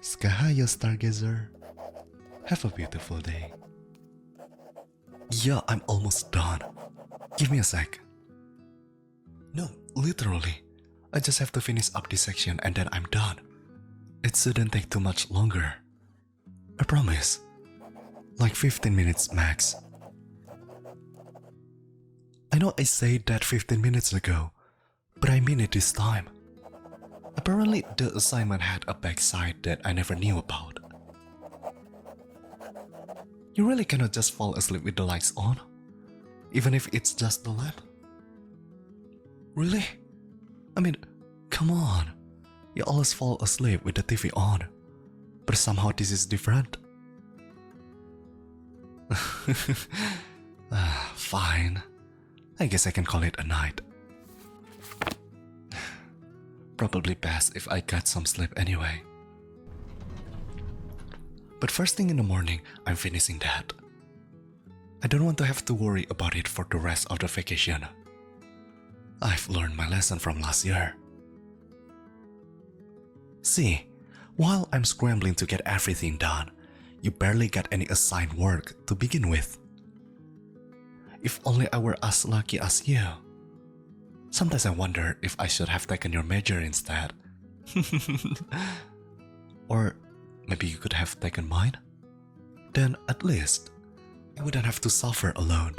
Sky high, stargazer. Have a beautiful day. Yeah, I'm almost done. Give me a sec. No, literally. I just have to finish up this section and then I'm done. It shouldn't take too much longer. I promise. Like 15 minutes max. I know I said that 15 minutes ago, but I mean it this time. Apparently, the assignment had a backside that I never knew about. You really cannot just fall asleep with the lights on, even if it's just the lamp. Really? I mean, come on. You always fall asleep with the TV on, but somehow this is different. Fine. I guess I can call it a night. Probably best if I got some sleep anyway. But first thing in the morning, I'm finishing that. I don't want to have to worry about it for the rest of the vacation. I've learned my lesson from last year. See, while I'm scrambling to get everything done, you barely got any assigned work to begin with. If only I were as lucky as you. Sometimes I wonder if I should have taken your major instead. Or maybe you could have taken mine? Then at least I wouldn't have to suffer alone.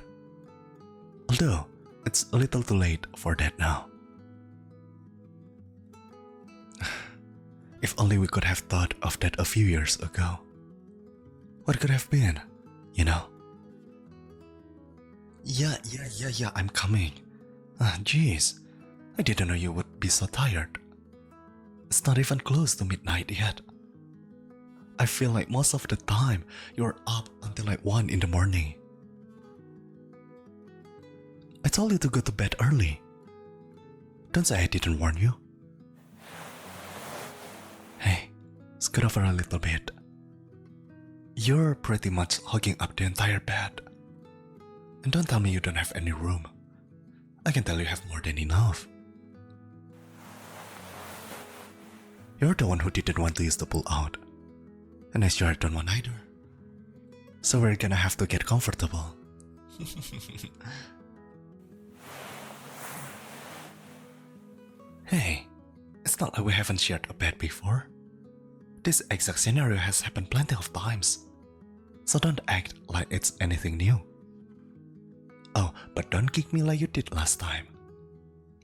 Although it's a little too late for that now. If only we could have thought of that a few years ago. What could have been, you know? Yeah, I'm coming. Jeez, I didn't know you would be so tired. It's not even close to midnight yet. I feel like most of the time you're up until like 1 in the morning. I told you to go to bed early. Don't say I didn't warn you. Hey, scoot over a little bit. You're pretty much hogging up the entire bed. And don't tell me you don't have any room. I can tell you have more than enough. You're the one who didn't want to use the pull out. And I sure don't want either. So we're gonna have to get comfortable. Hey, it's not like we haven't shared a bed before. This exact scenario has happened plenty of times. So don't act like it's anything new. Oh, but don't kick me like you did last time.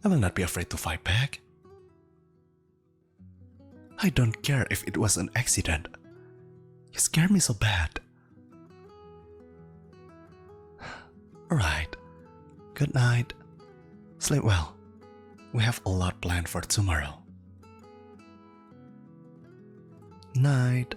I will not be afraid to fight back. I don't care if it was an accident. You scared me so bad. Alright. Good night. Sleep well. We have a lot planned for tomorrow. Night.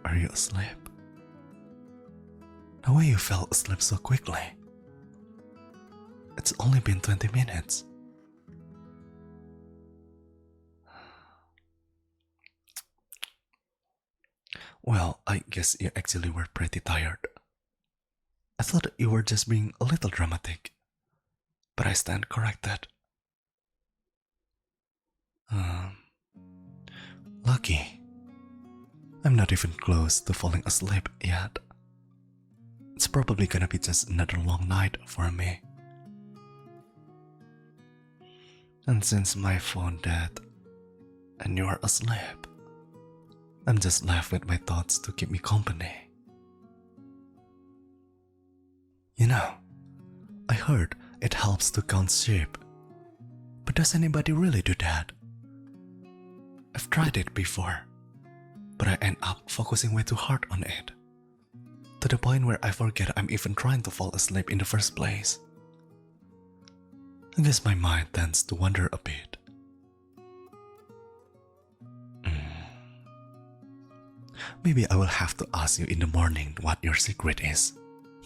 Are you asleep? The way you fell asleep so quickly. It's only been 20 minutes. Well, I guess you actually were pretty tired. I thought you were just being a little dramatic, but I stand corrected. Lucky. I'm not even close to falling asleep yet. It's probably gonna be just another long night for me. And since my phone dead and you're asleep, I'm just left with my thoughts to keep me company. You know, I heard it helps to count sheep. But does anybody really do that? I've tried it before, but I end up focusing way too hard on it, to the point where I forget I'm even trying to fall asleep in the first place. I guess my mind tends to wander a bit. Maybe I will have to ask you in the morning what your secret is.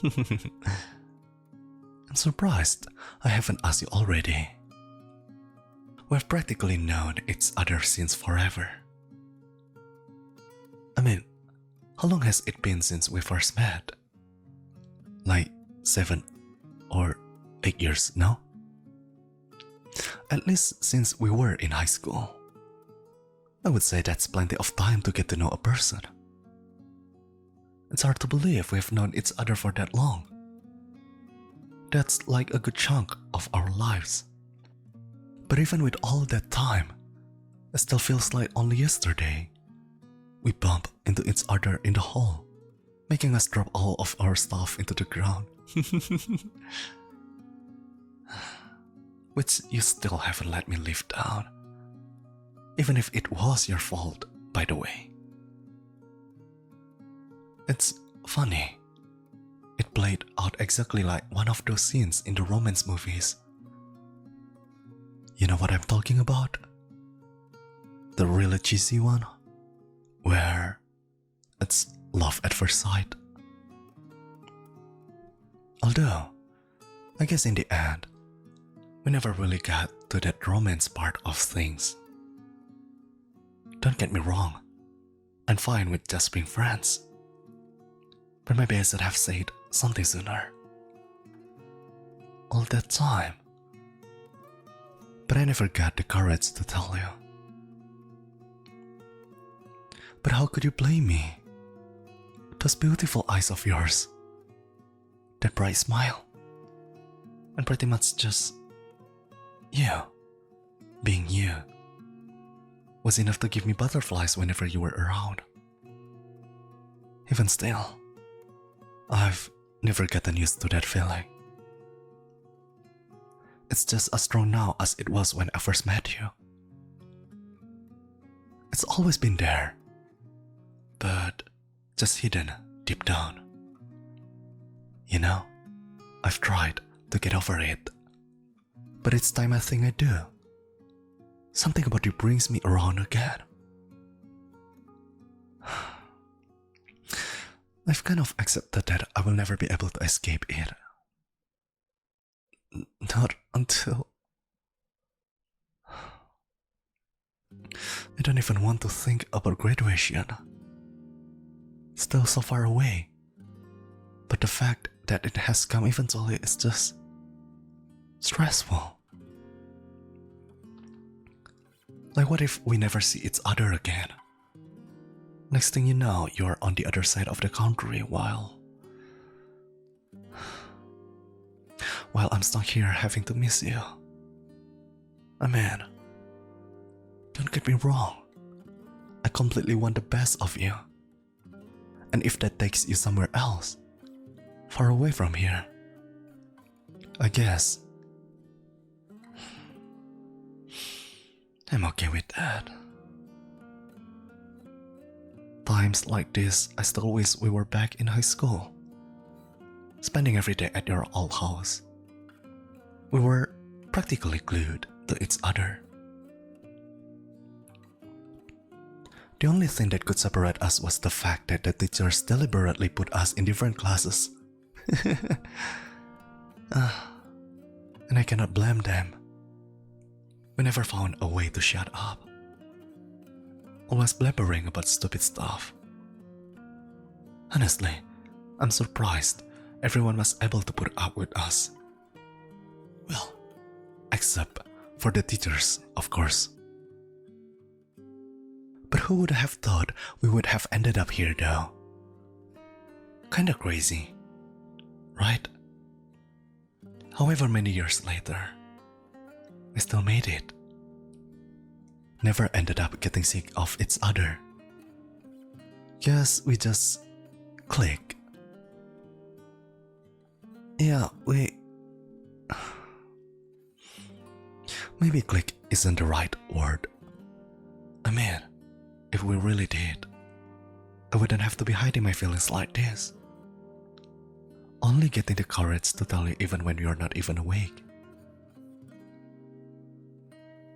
I'm surprised I haven't asked you already. We've practically known each other since forever. I mean, how long has it been since we first met? Like 7 or 8 years now? At least since we were in high school. I would say that's plenty of time to get to know a person. It's hard to believe we've known each other for that long. That's like a good chunk of our lives. But even with all that time, it still feels like only yesterday we bumped into each other in the hall, making us drop all of our stuff into the ground. Which you still haven't let me live down. Even if it was your fault, by the way. It's funny. It played out exactly like one of those scenes in the romance movies. You know what I'm talking about? The really cheesy one? Where it's love at first sight. Although, I guess in the end, we never really got to that romance part of things. Don't get me wrong, I'm fine with just being friends. But maybe I should have said something sooner. All that time. But I never got the courage to tell you. But how could you blame me? Those beautiful eyes of yours, that bright smile, and pretty much just you, being you, was enough to give me butterflies whenever you were around. Even still, I've never gotten used to that feeling. It's just as strong now as it was when I first met you. It's always been there, but just hidden deep down. You know, I've tried to get over it, but each time I think I do, something about you brings me around again. I've kind of accepted that I will never be able to escape it. Not until... I don't even want to think about graduation. Still so far away. But the fact that it has come eventually is just stressful. Like, what if we never see each other again? Next thing you know, you're on the other side of the country while I'm stuck here having to miss you. I mean, don't get me wrong. I completely want the best of you. And if that takes you somewhere else, far away from here, I guess I'm okay with that. Times like this, I still wish we were back in high school, spending every day at your old house. We were practically glued to each other. The only thing that could separate us was the fact that the teachers deliberately put us in different classes. And I cannot blame them. We never found a way to shut up. Always blabbering about stupid stuff. Honestly, I'm surprised everyone was able to put up with us. Well, except for the teachers, of course. But who would have thought we would have ended up here though? Kinda crazy, right? However many years later, we still made it. Never ended up getting sick of each other. Guess we just click. Yeah, maybe click isn't the right word. I mean, if we really did, I wouldn't have to be hiding my feelings like this. Only getting the courage to tell you even when you're not even awake.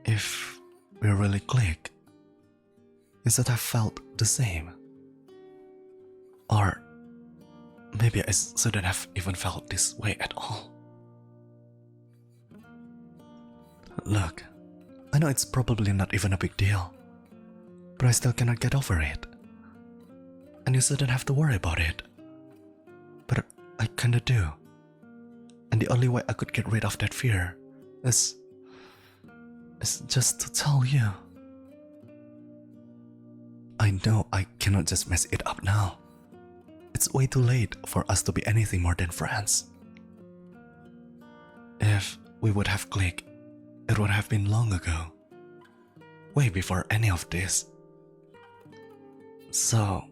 If we really click, you should have felt the same. Or maybe I shouldn't have even felt this way at all. Look, I know it's probably not even a big deal, but I still cannot get over it. And you shouldn't have to worry about it. But I kinda do. And the only way I could get rid of that fear is just to tell you. I know I cannot just mess it up now. It's way too late for us to be anything more than friends. If we would have clicked, it would have been long ago. Way before any of this. So,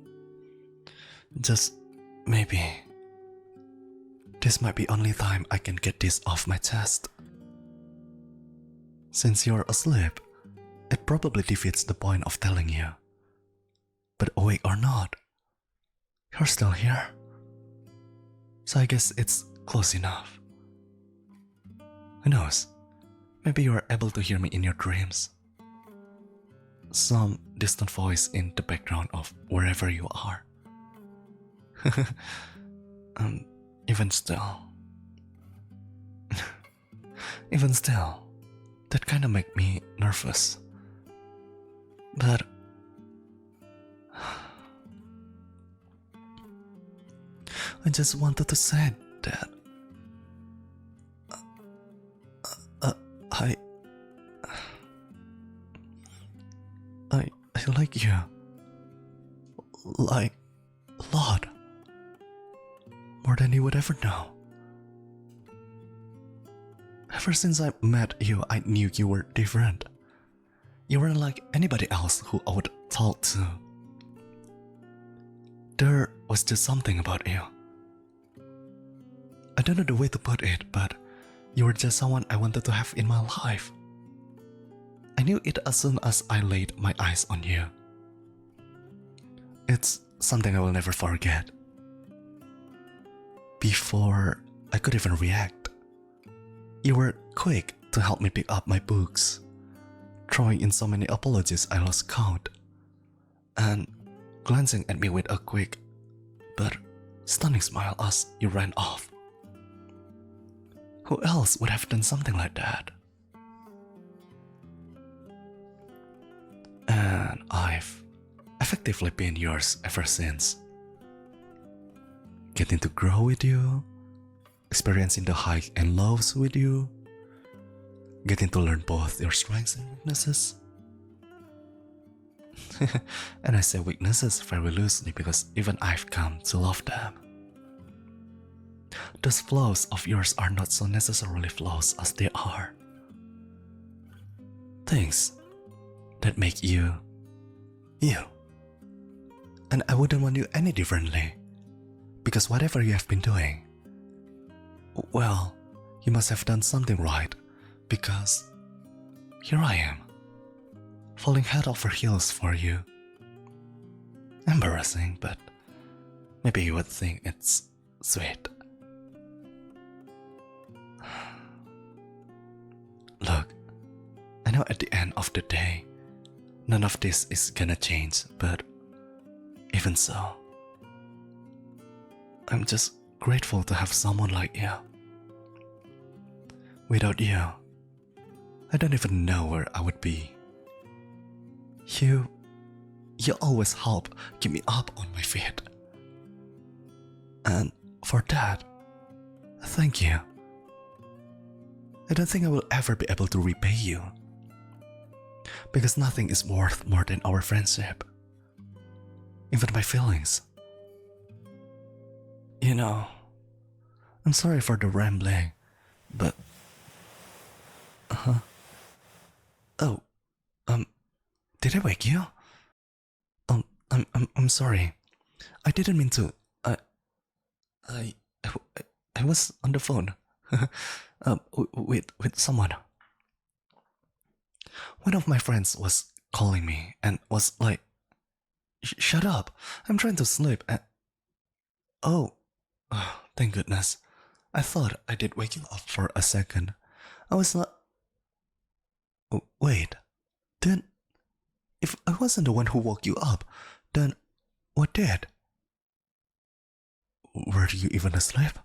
just maybe this might be only time I can get this off my chest. Since you're asleep, it probably defeats the point of telling you. But awake or not, you're still here. So I guess it's close enough. Who knows? Maybe you are able to hear me in your dreams. Some distant voice in the background of wherever you are. Even still. Even still, that kinda make me nervous. But I just wanted to say that I like you. Like a lot. More than you would ever know. Ever since I met you, I knew you were different. You weren't like anybody else who I would talk to. There was just something about you. I don't know the way to put it, but you were just someone I wanted to have in my life. I knew it as soon as I laid my eyes on you. It's something I will never forget. Before I could even react, you were quick to help me pick up my books, throwing in so many apologies I lost count, and glancing at me with a quick but stunning smile as you ran off. Who else would have done something like that? And I've effectively been yours ever since. Getting to grow with you, experiencing the highs and lows with you, getting to learn both your strengths and weaknesses. And I say weaknesses very loosely because even I've come to love them. Those flaws of yours are not so necessarily flaws as they are. Things that make you, you. And I wouldn't want you any differently. Because whatever you have been doing, well, you must have done something right. Because here I am, falling head over heels for you. Embarrassing, but maybe you would think it's sweet. Look, I know at the end of the day, none of this is gonna change, but even so, I'm just grateful to have someone like you. Without you, I don't even know where I would be. You always help keep me up on my feet. And for that, thank you. I don't think I will ever be able to repay you. Because nothing is worth more than our friendship. Even my feelings. You know, I'm sorry for the rambling, but... Oh, did I wake you? I'm sorry. I didn't mean to. I was on the phone. with someone. One of my friends was calling me and was like, "Shut up! I'm trying to sleep." And oh, thank goodness! I thought I did wake you up for a second. I was like, wait. Then, if I wasn't the one who woke you up, then what did? Were you even asleep?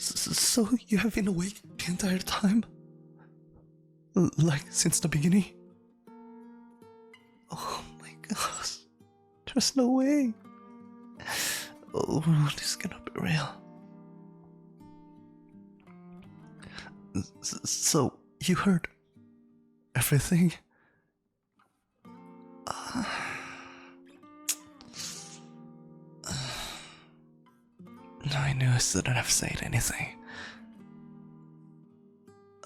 So you have been awake the entire time? Like since the beginning? Oh my gosh. There's no way. Oh, this cannot be real. So you heard everything? No, I knew I shouldn't have said anything.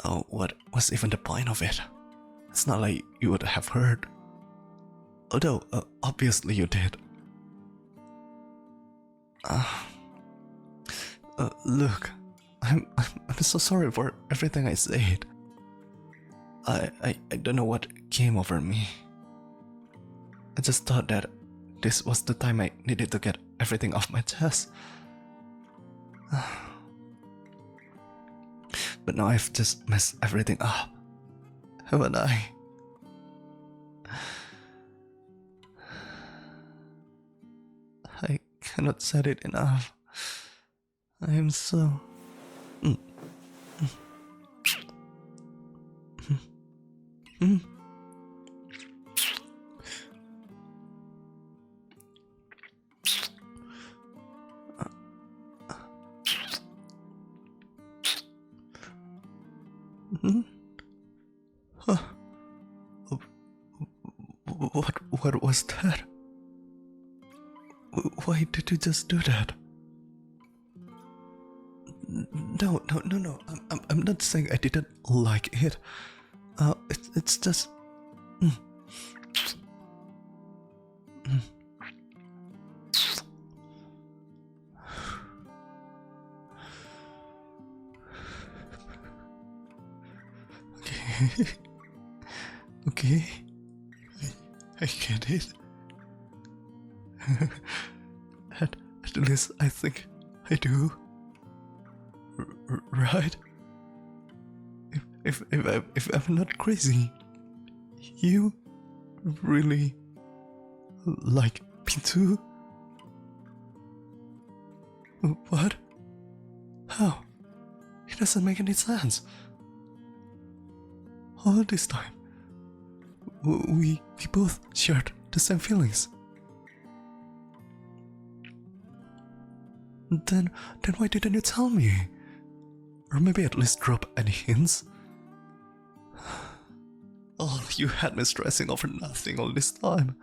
Oh, what was even the point of it? It's not like you would have heard. Although, obviously you did. Look, I'm so sorry for everything I said. I don't know what came over me. I just thought that this was the time I needed to get everything off my chest. But now I've just messed everything up, haven't I? I cannot say it enough. I am so... What was that? Why did you just do that? No. I'm not saying I didn't like it. It's just... Okay. I get it. At least I think I do. Right? If I'm not crazy, you really like me too? What? How? It doesn't make any sense. All this time, we both shared the same feelings. Then why didn't you tell me? Or maybe at least drop any hints? Oh, you had me stressing over nothing all this time.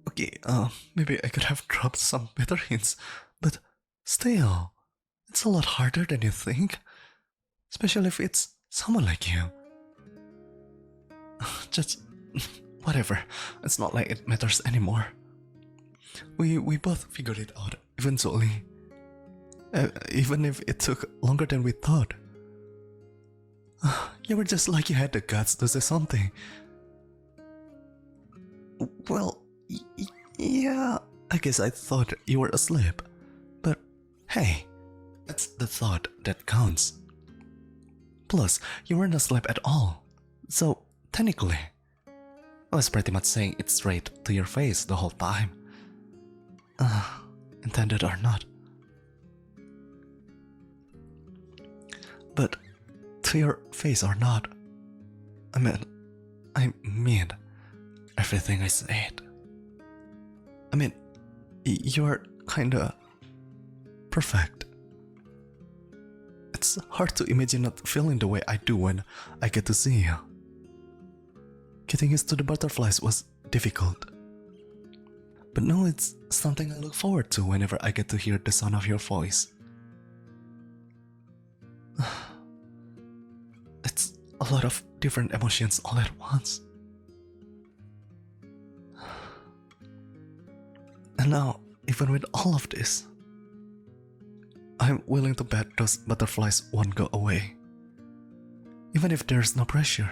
Okay, maybe I could have dropped some better hints, but still, it's a lot harder than you think. Especially if it's someone like you. Just... whatever, it's not like it matters anymore. We both figured it out eventually. Even if it took longer than we thought. You were just like you had the guts to say something. Well, yeah, I guess I thought you were asleep. But hey, it's the thought that counts. Plus, you weren't asleep at all. So, technically, I was pretty much saying it straight to your face the whole time. Intended or not. But to your face or not, I mean everything I said. I mean, you're kinda perfect. It's hard to imagine not feeling the way I do when I get to see you. Getting used to the butterflies was difficult. But now it's something I look forward to whenever I get to hear the sound of your voice. It's a lot of different emotions all at once. And now, even with all of this, I'm willing to bet those butterflies won't go away. Even if there's no pressure.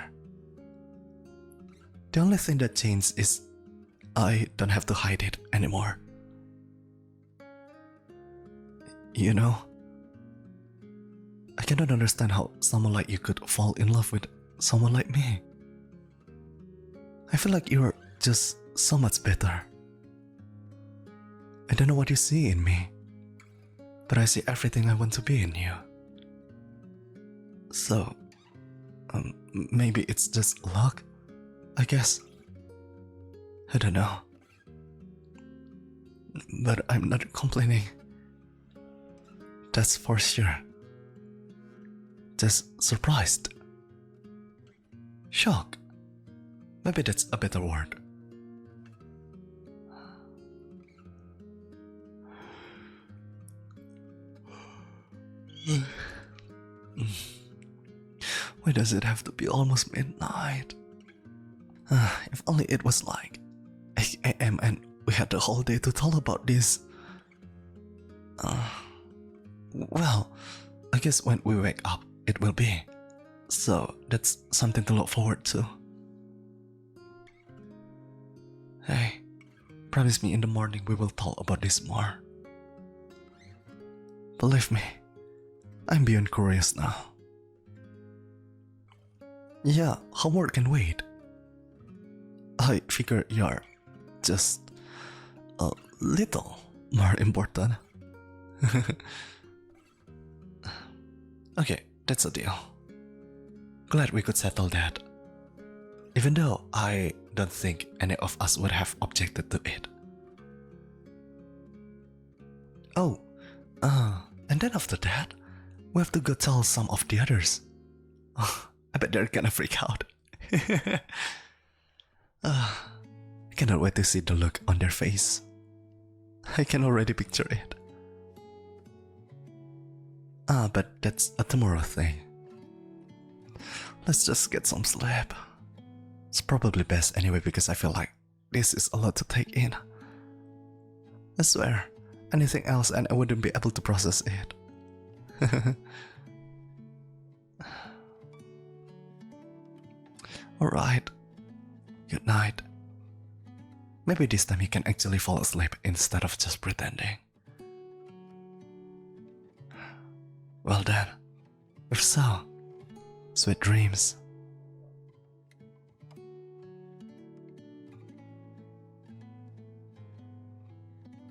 The only thing that changed is I don't have to hide it anymore. You know, I cannot understand how someone like you could fall in love with someone like me. I feel like you're just so much better. I don't know what you see in me. but I see everything I want to be in you. So, maybe it's just luck, I guess. I don't know. But I'm not complaining. That's for sure. Just surprised. Shocked. Maybe that's a better word. Why does it have to be almost midnight? If only it was like 8 AM and we had the whole day to talk about this. Well, I guess when we wake up, it will be. So that's something to look forward to. Hey, promise me in the morning we will talk about this more. Believe me, I'm beyond curious now. Yeah, homework can wait. I figure you're just a little more important. Okay, that's a deal. Glad we could settle that. Even though I don't think any of us would have objected to it. Oh, and then after that, we have to go tell some of the others. I bet they're gonna freak out. I cannot wait to see the look on their face. I can already picture it. But that's a tomorrow thing. Let's just get some sleep. It's probably best anyway because I feel like this is a lot to take in. I swear, anything else and I wouldn't be able to process it. Alright, good night. Maybe this time you can actually fall asleep instead of just pretending. Well then, if so, sweet dreams.